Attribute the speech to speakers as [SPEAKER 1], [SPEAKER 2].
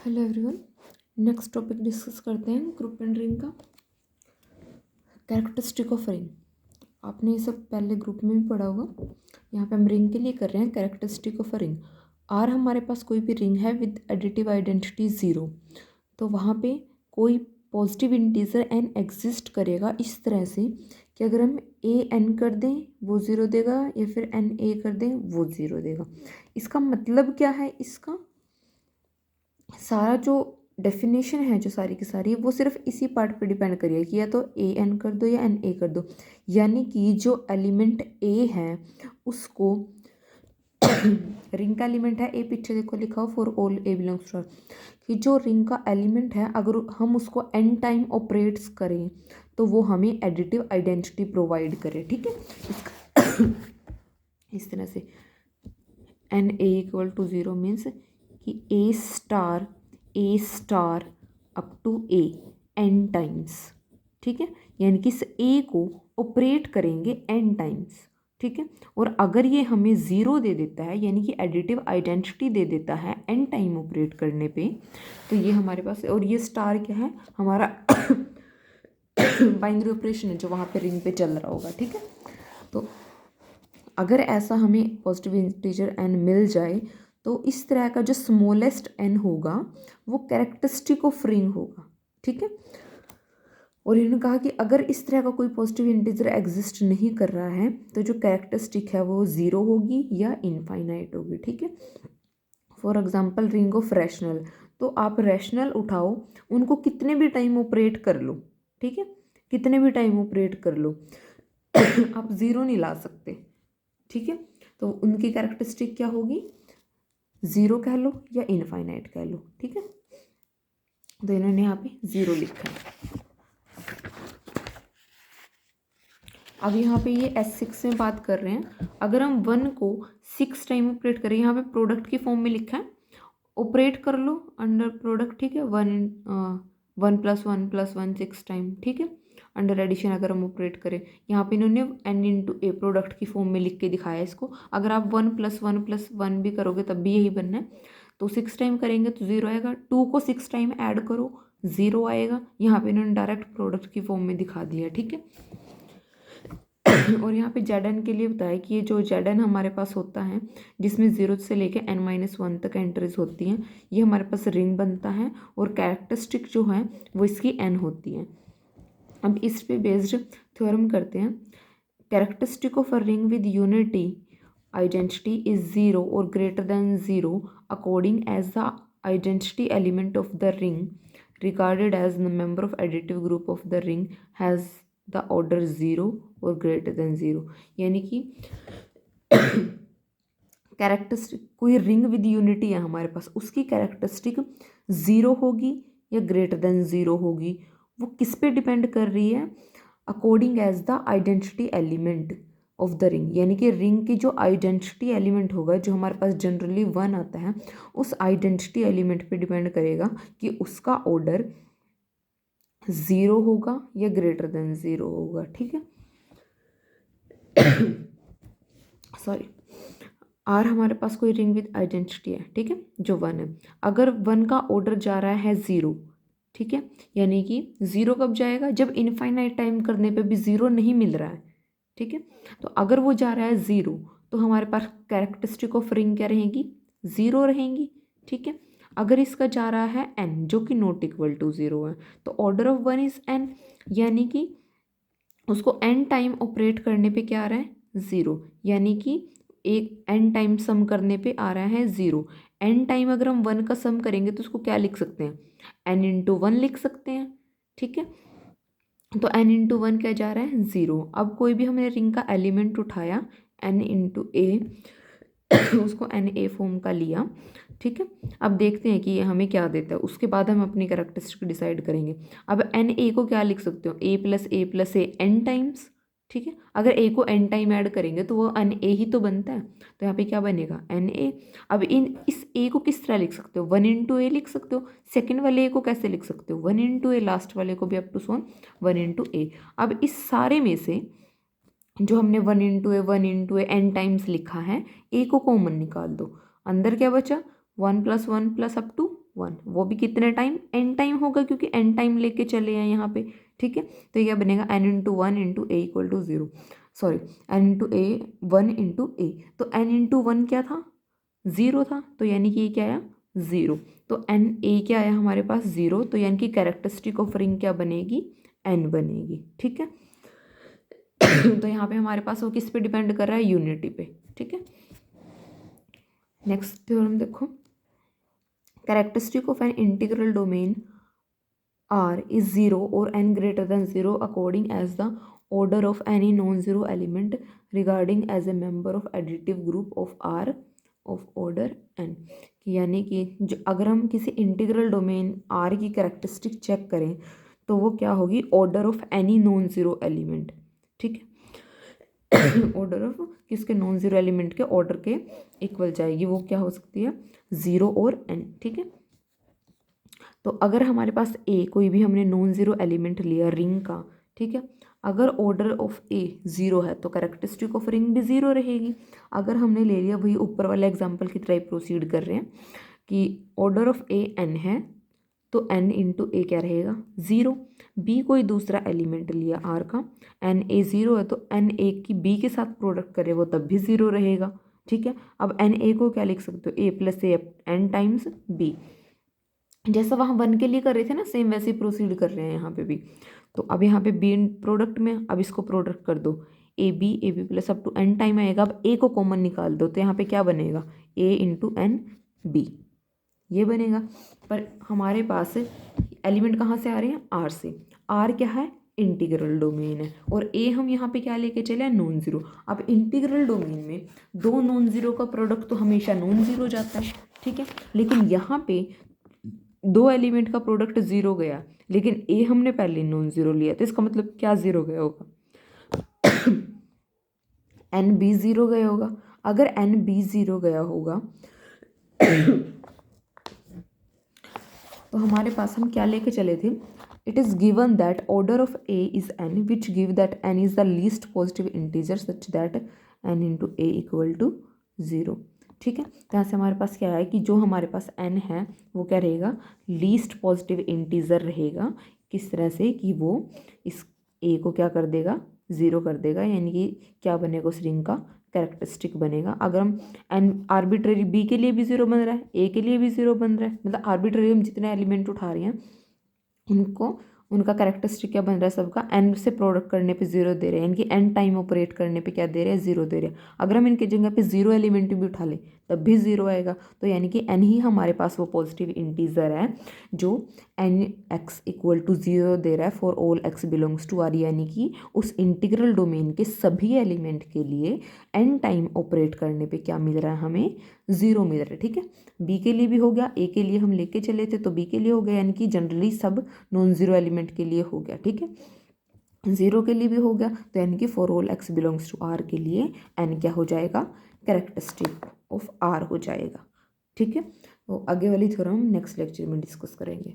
[SPEAKER 1] Hello everyone. Next topic discuss करते हैं group and ring का कैरेक्टरिस्टिक ऑफ रिंग। आपने ये सब पहले ग्रुप में भी पढ़ा होगा। यहाँ पे हम रिंग के लिए कर रहे हैं कैरेक्टरिस्टिक ऑफ रिंग। आर हमारे पास कोई भी रिंग है विद एडिटिव आइडेंटिटी 0, तो वहाँ पे कोई पॉजिटिव इंटीजर एन एग्जिस्ट करेगा इस तरह से कि अगर हम ए एन कर दें वो 0 देगा, या फिर एन ए कर दें वो 0 देगा। इसका मतलब क्या है? इसका सारा जो डेफिनेशन है जो सारी की सारी वो सिर्फ इसी पार्ट पे डिपेंड करिए कि या तो ए एन कर दो या एन ए कर दो। यानी कि जो एलिमेंट ए है उसको रिंग का एलिमेंट है ए, पीछे देखो लिखा हो for all A belongs to, कि जो रिंग का एलिमेंट है अगर हम उसको एन टाइम ऑपरेट्स करें तो वो हमें एडिटिव आइडेंटिटी प्रोवाइड करे। ठीक है, इस तरह से n a equal to 0 means कि a star up to a n times. ठीक है, यानी कि इस ए को ऑपरेट करेंगे एन टाइम्स। ठीक है, और अगर ये हमें 0 दे देता है यानी कि एडिटिव आइडेंटिटी दे देता है एन टाइम ऑपरेट करने पे, तो ये हमारे पास, और ये स्टार क्या है हमारा बाइनरी ऑपरेशन है जो वहाँ पे रिंग पे चल रहा होगा। ठीक है, तो अगर ऐसा हमें पॉजिटिव इंटीजर एन मिल जाए तो इस तरह का जो स्मॉलेस्ट एन होगा वो कैरेक्टरिस्टिक ऑफ रिंग होगा। ठीक है, और इन्होंने कहा कि अगर इस तरह का कोई पॉजिटिव इंटीजर एग्जिस्ट नहीं कर रहा है तो जो कैरेक्टरिस्टिक है वो 0 होगी या इनफाइनाइट होगी। ठीक है, for example ring of rational, तो आप रैशनल उठाओ, उनको कितने भी टाइम ऑपरेट कर लो। ठीक है, कितने भी टाइम ऑपरेट कर लो आप 0 नहीं ला सकते। ठीक है, तो उनकी कैरेक्टरिस्टिक क्या होगी? 0 कह लो या इनफाइनाइट कह लो। ठीक है, तो इन्होंने यहाँ पे 0 लिखा है। अब यहाँ पे ये S6 में बात कर रहे हैं, अगर हम 1 को 6 टाइम ऑपरेट करें, यहाँ पे प्रोडक्ट की फॉर्म में लिखा है, ऑपरेट कर लो अंडर प्रोडक्ट। ठीक है, 1 + 1 + 1 6 टाइम। ठीक है, अंडर एडिशन अगर हम ऑपरेट करें, यहाँ पे इन्होंने n × a प्रोडक्ट की फॉर्म में लिख के दिखाया है इसको। अगर आप 1 + 1 + 1 भी करोगे तब भी यही बनना है, तो 6 टाइम करेंगे तो 0 आएगा। 2 को 6 टाइम ऐड करो 0 आएगा। यहाँ पे इन्होंने डायरेक्ट प्रोडक्ट की फॉर्म में दिखा दिया। ठीक है, और यहाँ पे Zn के लिए बताया कि ये जो Zn हमारे पास होता है जिसमें 0 से लेके n-1 तक एंट्रीज होती हैं, ये हमारे पास रिंग बनता है और कैरेक्टरिस्टिक जो है वो इसकी n होती है। अब इस पे बेस्ड थ्योरम करते हैं। Characteristic of a ring with unity identity is 0 और greater than 0 according as the identity element of the ring regarded as the member of additive group of the ring has the order 0 और greater than 0। यानी कि characteristic कोई ring with unity है हमारे पास, उसकी characteristic 0 होगी या ग्रेटर देन 0 होगी। वो किस पे डिपेंड कर रही है? According as the identity element of the ring, यानी कि रिंग की जो आइडेंटिटी एलिमेंट होगा जो हमारे पास जनरली 1 आता है, उस आइडेंटिटी एलिमेंट पे डिपेंड करेगा कि उसका ऑर्डर 0 होगा या ग्रेटर देन 0 होगा। ठीक है, सॉरी, आर हमारे पास कोई रिंग विद आइडेंटिटी है। ठीक है, जो 1 है, अगर 1 का ऑर्डर जा रहा है 0, ठीक है, यानी कि 0 कब जाएगा? जब इनफाइनाइट टाइम करने पे भी 0 नहीं मिल रहा है। ठीक है, तो अगर वो जा रहा है 0 तो हमारे पास कैरेक्टरिस्टिक ऑफ रिंग क्या रहेगी? 0 रहेंगी। ठीक है, अगर इसका जा रहा है n जो कि नॉट इक्वल टू 0 है, तो ऑर्डर ऑफ 1 इज n, यानी कि उसको n टाइम ऑपरेट करने पे क्या आ रहा है? 0, यानी कि एक n टाइम सम करने पे आ रहा है 0। n टाइम अगर हम 1 का सम करेंगे तो उसको क्या लिख सकते हैं? n × 1 लिख सकते हैं। ठीक है, तो n × 1 क्या जा रहा है? 0। अब कोई भी हमने रिंग का एलिमेंट उठाया n × a उसको na फॉर्म का लिया। ठीक है, अब देखते हैं कि ये हमें क्या देता है, उसके बाद हम अपनी कैरेक्टरिस्टिक डिसाइड करेंगे। अब na को क्या लिख सकते हो? a + a n times. ठीक है, अगर a को n टाइम ऐड करेंगे तो वो na ही तो बनता है, तो यहाँ पे क्या बनेगा? na। अब इस a को किस तरह लिख सकते हो? 1 × a लिख सकते हो। सेकेंड वाले a को कैसे लिख सकते हो? 1 × a, लास्ट वाले को भी अप टू सोन 1 × a। अब इस सारे में से जो हमने 1 × a n टाइम्स लिखा है, a को कॉमन निकाल दो, अंदर क्या बचा? 1 + 1 + अप टू 1, वो भी कितने टाइम, n टाइम होगा क्योंकि n टाइम लेके चले हैं यहाँ पे, ठीक है। तो ये बनेगा n into 1 into a equal to 0, sorry n into a 1 into a, तो n इंटू 1 क्या था, 0 था, तो यानी कि ये क्या आया 0, तो n a क्या आया हमारे पास 0, तो यानी कि कैरेक्टरिस्टिक ऑफ रिंग क्या बनेगी, n बनेगी, ठीक है। तो यहाँ पे हमारे पास वो किस पे डिपेंड कर रहा है, यूनिटी पे, ठीक है। नेक्स्ट थ्योरम देखो, characteristic of an integral domain R is 0 or n greater than 0 according as the order of any non-zero element regarding as a member of additive group of R of order n, यानी कि जो अगर हम किसी integral domain R की characteristic check करें तो वो क्या होगी, order of any non zero element, ठीक है। ऑर्डर ऑफ किसके, नॉन ज़ीरो एलिमेंट के ऑर्डर के इक्वल जाएगी, वो क्या हो सकती है 0 और n, ठीक है। तो अगर हमारे पास ए, कोई भी हमने नॉन ज़ीरो एलिमेंट लिया रिंग का, ठीक है, अगर ऑर्डर ऑफ ए 0 है तो कैरेक्टरिस्टिक ऑफ रिंग भी 0 रहेगी। अगर हमने ले लिया वही ऊपर वाले एग्जांपल की तरह प्रोसीड कर रहे हैं कि ऑर्डर ऑफ ए n है तो n इंटू ए क्या रहेगा 0। बी कोई दूसरा एलिमेंट लिया आर का, n a 0 है तो n a की बी के साथ प्रोडक्ट करे वो तब भी 0 रहेगा, ठीक है। अब n a को क्या लिख सकते हो, a plus a n times b, जैसा वहाँ 1 के लिए कर रहे थे ना सेम वैसे ही प्रोसीड कर रहे हैं यहाँ पे भी। तो अब यहाँ पे बी प्रोडक्ट में, अब इसको प्रोडक्ट कर दो, a b plus up to n time आएगा। अब ए को कॉमन निकाल दो तो यहाँ पे क्या बनेगा, a इंटू एन बी, ये बनेगा। पर हमारे पास एलिमेंट कहाँ से आ रहे हैं, आर से, आर क्या है इंटीग्रल डोमेन है, और ए हम यहाँ पे क्या लेके चले नॉन ज़ीरो। अब इंटीग्रल डोमेन में दो नॉन ज़ीरो का प्रोडक्ट तो हमेशा नॉन ज़ीरो जाता है, ठीक है। लेकिन यहाँ पे दो एलिमेंट का प्रोडक्ट 0 गया, लेकिन ए हमने पहले नॉन ज़ीरो लिया, तो इसका मतलब क्या 0 गया होगा, एन बी 0 गया होगा। अगर एन बी 0 गया होगा तो हमारे पास हम क्या लेके चले थे, it is given that order of a is n which give that n is the least positive integer such that n into a equal to 0, ठीक है। तो यहाँ से हमारे पास क्या है कि जो हमारे पास n है वो क्या रहेगा, लीस्ट पॉजिटिव इंटीजर रहेगा। किस तरह से कि वो इस a को क्या कर देगा, 0 कर देगा, यानी कि क्या बनेगा उस रिंग का कैरेक्टरिस्टिक बनेगा। अगर हम n आर्बिट्रेरी b के लिए भी 0 बन रहा है, a के लिए भी 0 बन रहा है, मतलब आर्बिट्रेरी हम जितने एलिमेंट उठा रहे हैं उनको, उनका कैरेक्टरिस्टिक क्या बन रहा है, सबका n से प्रोडक्ट करने पे 0 दे रहे हैं, यानी कि n टाइम ऑपरेट करने पे क्या दे रहे हैं, 0 दे रहे हैं। अगर हम इनकी जगह पे 0 एलिमेंट भी उठा लें तब भी 0 आएगा, तो यानी कि n ही हमारे पास वो पॉजिटिव इंटीजर है जो n x इक्वल टू 0 दे रहा है for all x belongs to r, यानी कि उस इंटीग्रल डोमेन के सभी एलिमेंट के लिए n टाइम ऑपरेट करने पे क्या मिल रहा है, हमें 0 मिल रहा है, ठीक है। b के लिए भी हो गया, a के लिए हम लेके चले थे तो b के लिए हो गया, यानी कि जनरली सब नॉन ज़ीरो एलिमेंट के लिए हो गया, ठीक है। 0 के लिए भी हो गया, तो यानी कि for all x belongs to r के लिए n क्या हो जाएगा, कैरेक्टरिस्टिक ऑफ r हो जाएगा, ठीक है। तो आगे वाली थ्योरम नेक्स्ट लेक्चर में डिस्कस करेंगे।